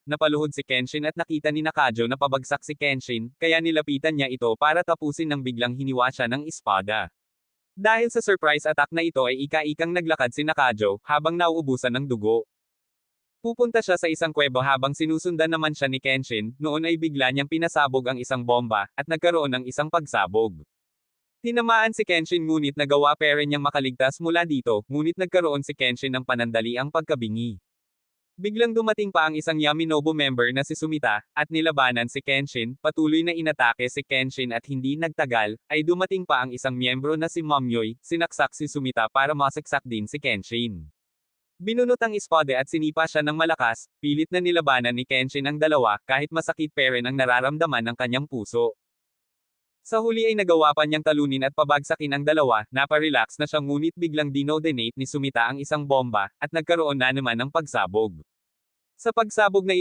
napaluhod si Kenshin at nakita ni Nakajo na pabagsak si Kenshin, kaya nilapitan niya ito para tapusin nang biglang hiniwa siya ng espada. Dahil sa surprise attack na ito ay ika-ikang naglakad si Nakajo, habang nauubusan ng dugo. Pupunta siya sa isang kuweba habang sinusundan naman siya ni Kenshin, noon ay bigla niyang pinasabog ang isang bomba, at nagkaroon ng isang pagsabog. Tinamaan si Kenshin ngunit nagawa pa rin niyang makaligtas mula dito, ngunit nagkaroon si Kenshin ng panandaliang pagkabingi. Biglang dumating pa ang isang Yaminobu member na si Sumita, at nilabanan si Kenshin, patuloy na inatake si Kenshin at hindi nagtagal, ay dumating pa ang isang miyembro na si Momyoy, sinaksak si Sumita para masaksak din si Kenshin. Binunot ang espada at sinipa siya ng malakas, pilit na nilabanan ni Kenshin ang dalawa, kahit masakit pa rin ang nararamdaman ng kanyang puso. Sa huli ay nagawa pa niyang talunin at pabagsakin ang dalawa, naparelax na siya ngunit biglang dinodenate ni Sumita ang isang bomba, at nagkaroon na naman ng pagsabog. Sa pagsabog na ito,